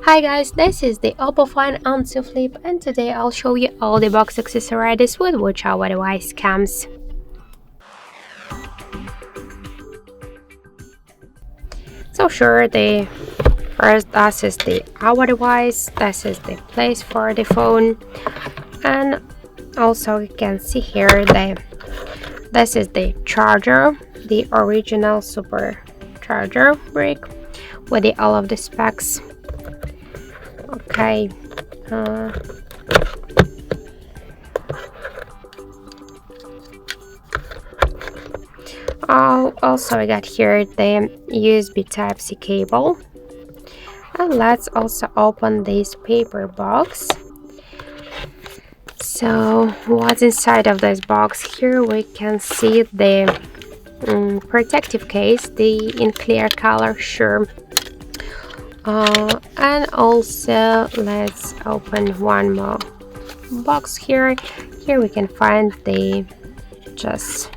Hi guys, this is the OPPO Find N2 Flip, and today I'll show you all the box accessories with which our device comes. So sure, the first this is our device, this is the place for the phone, and also you can see here this is the charger, the original super charger brick with all of the specs. Okay. Also I got here the USB Type-C cable, and let's also open this paper box. So what's inside of this box? Here we can see the protective case, in clear color, sure. And also let's open one more box here. Here we can find the just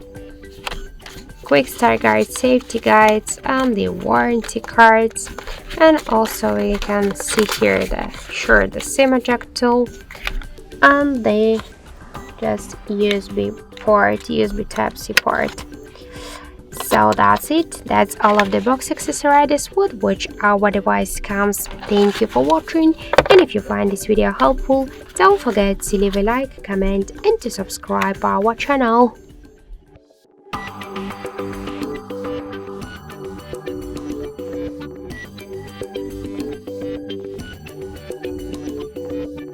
quick start guide, safety guides, and the warranty cards. And also we can see here the SIM eject tool and the just USB Type-C port. So that's it. That's all of the box accessories with which our device comes. Thank you for watching, and if you find this video helpful, don't forget to leave a like, comment, and to subscribe our channel.